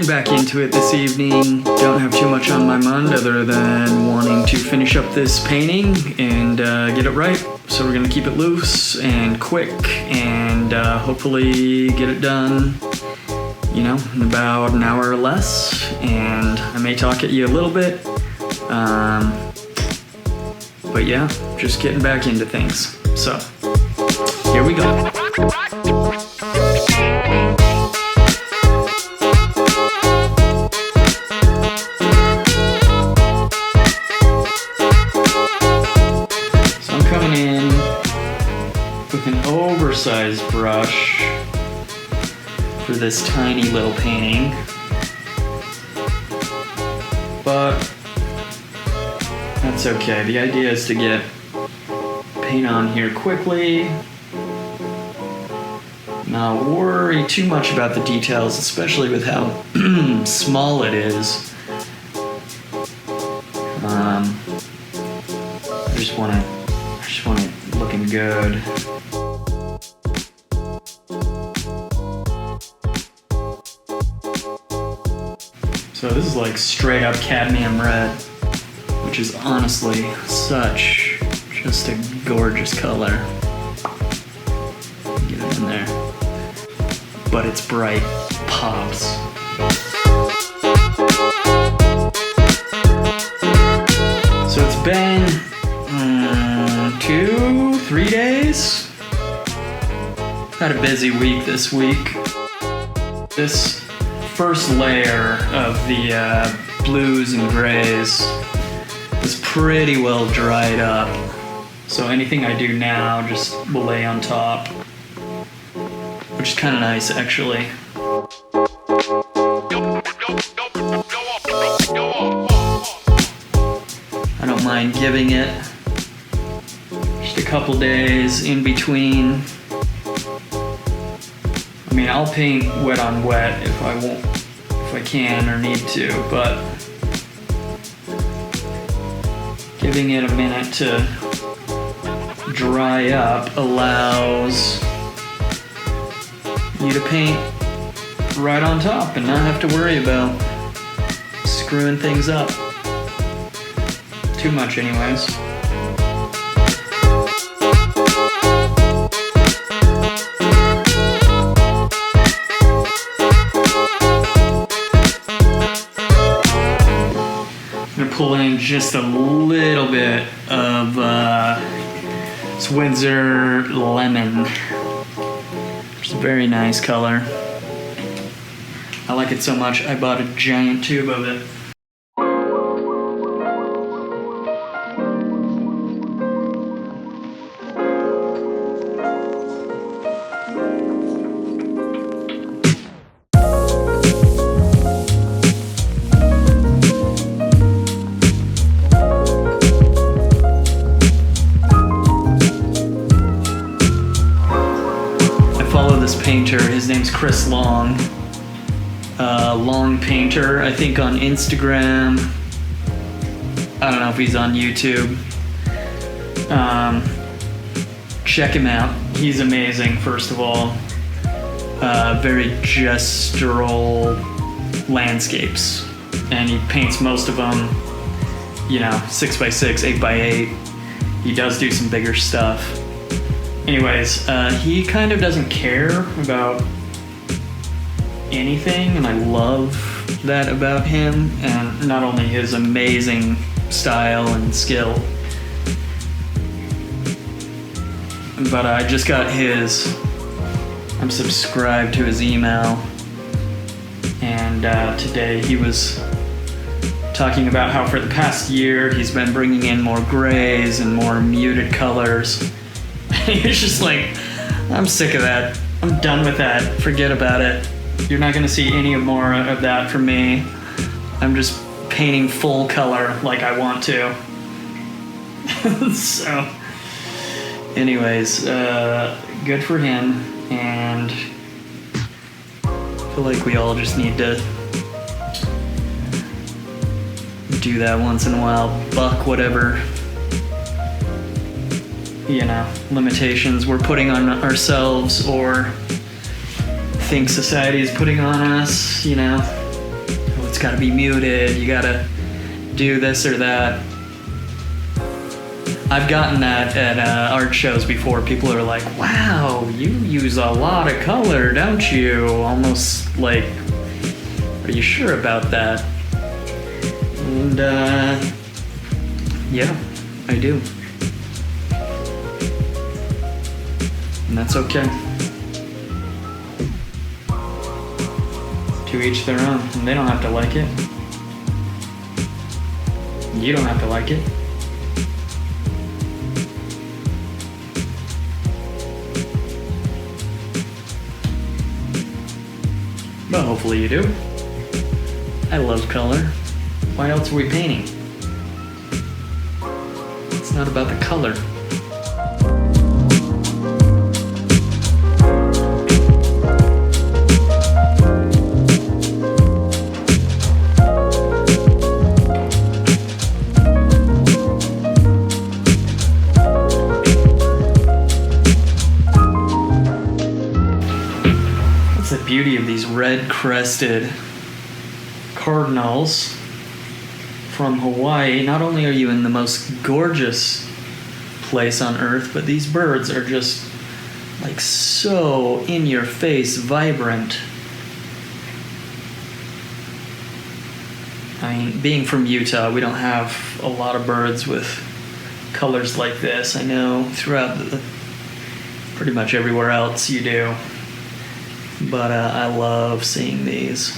back into it this evening. Don't have too much on my mind other than wanting to finish up this painting and get it right. So we're gonna keep it loose and quick and hopefully get it done, you know, in about an hour or less. And I may talk at you a little bit. But yeah, just getting back into things. So, here we go. So I'm coming in with an oversized brush for this tiny little painting. But that's okay. The idea is to get paint on here quickly. Not worry too much about the details, especially with how small it is. I just want it looking good. So this is like straight up cadmium red, which is honestly just a gorgeous color. Get it in there. But it's bright, pops. So it's been 2-3 days. Had a busy week this week. This first layer of the blues and grays is pretty well dried up. So anything I do now just will lay on top, which is kind of nice actually. I don't mind giving it just a couple days in between. I mean, I'll paint wet on wet if I can or need to, but giving it a minute to dry up allows you to paint right on top and not have to worry about screwing things up too much anyways. Pull in just a little bit of this Windsor Lemon. It's a very nice color. I like it so much I bought a giant tube of it. Painter. His name's Chris Long. Long Painter, I think on Instagram. I don't know if he's on YouTube. Check him out. He's amazing, first of all. Very gestural landscapes. And he paints most of them, you know, 6x6, 8x8. He does do some bigger stuff. Anyways, he kind of doesn't care about anything, and I love that about him, and not only his amazing style and skill, but I just got I'm subscribed to his email, and today he was talking about how for the past year he's been bringing in more grays and more muted colors. He's just like, I'm sick of that. I'm done with that. Forget about it. You're not gonna see any more of that from me. I'm just painting full color like I want to. So, anyways, good for him. And I feel like we all just need to do that once in a while. Buck whatever, you know, limitations we're putting on ourselves or think society is putting on us, you know. it's got to be muted, you got to do this or that. I've gotten that at art shows before. People are like, wow, you use a lot of color, don't you? Almost like, are you sure about that? And yeah, I do. And that's okay. To each their own. And they don't have to like it. You don't have to like it. But hopefully you do. I love color. Why else are we painting? It's not about the color. The beauty of these red crested cardinals from Hawaii. Not only are you in the most gorgeous place on earth, but these birds are just like so in your face vibrant. I mean, being from Utah, we don't have a lot of birds with colors like this. I know throughout pretty much everywhere else you do. But I love seeing these.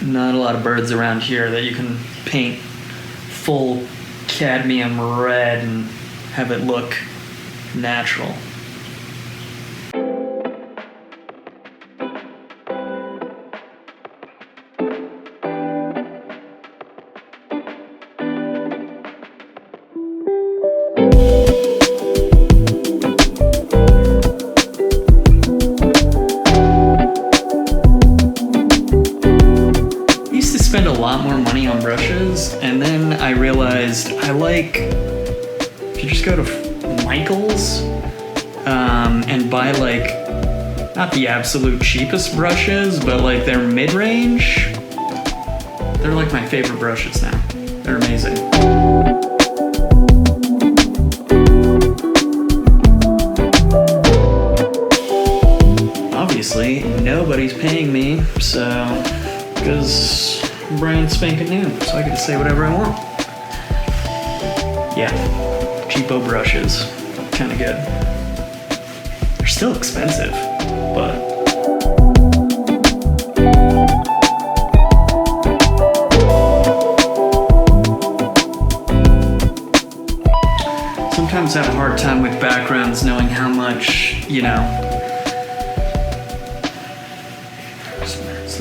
Not a lot of birds around here that you can paint full cadmium red and have it look natural. Spend a lot more money on brushes, and then I realized if you just go to Michael's and buy not the absolute cheapest brushes, but their mid-range, they're my favorite brushes now. They're amazing. Obviously, nobody's paying me, because brand spanking new, so I get to say whatever I want. Yeah, cheapo brushes, kind of good. They're still expensive, but sometimes I have a hard time with backgrounds knowing how much,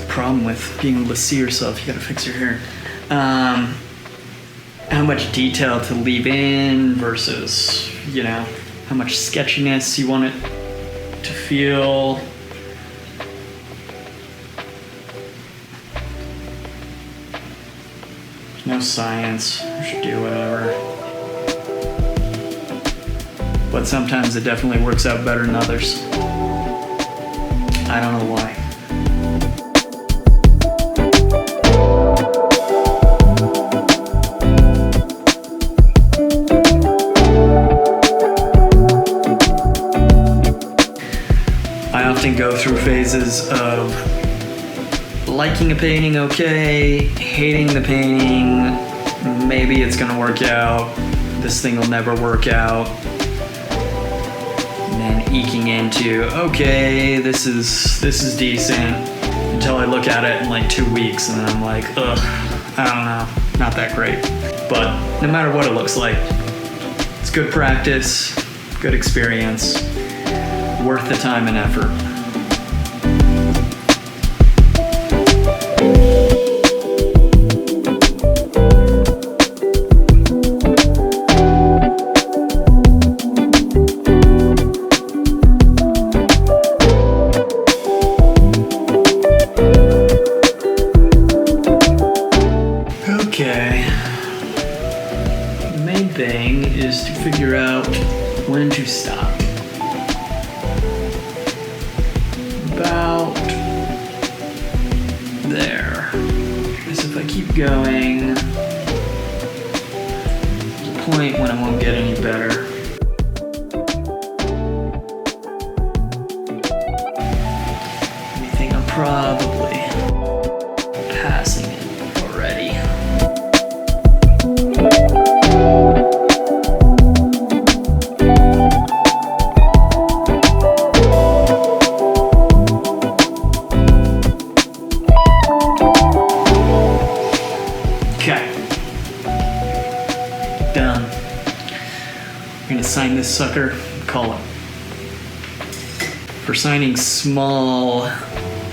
problem with being able to see yourself. You gotta fix your hair. How much detail to leave in versus, how much sketchiness you want it to feel. There's no science. You should do whatever. But sometimes it definitely works out better than others. I don't know why. Go through phases of liking a painting okay, hating the painting, maybe it's gonna work out, this thing will never work out, and then eking into, okay, this is decent, until I look at it in 2 weeks and then I'm like, ugh, I don't know, not that great. But no matter what it looks like, it's good practice, good experience, worth the time and effort. Okay, the main thing is to figure out when to stop. About keep going. There's a point when it won't get any better. I think I'm probably passing it already. Okay. Done. I'm gonna sign this sucker, call it. For signing small, I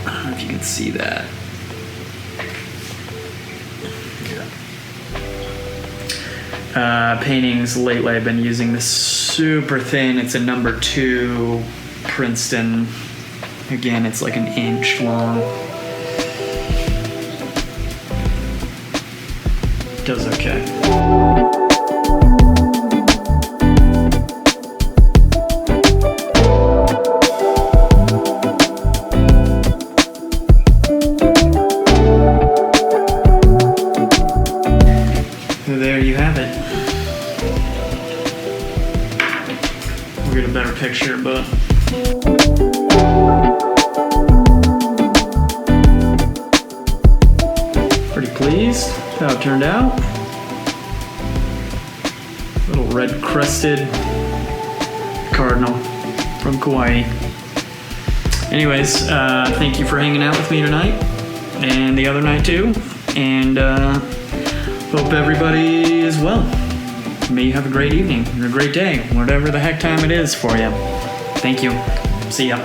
don't know if you can see that. Paintings lately I've been using this super thin, it's a number 2 Princeton. Again, it's like an inch long. Does okay. There you have it. We'll get a better picture, but pretty pleased how it turned out. Little red crested cardinal from Kauai. Anyways, thank you for hanging out with me tonight and the other night too. And hope everybody is well. May you have a great evening or a great day, whatever the heck time it is for you. Thank you. See ya.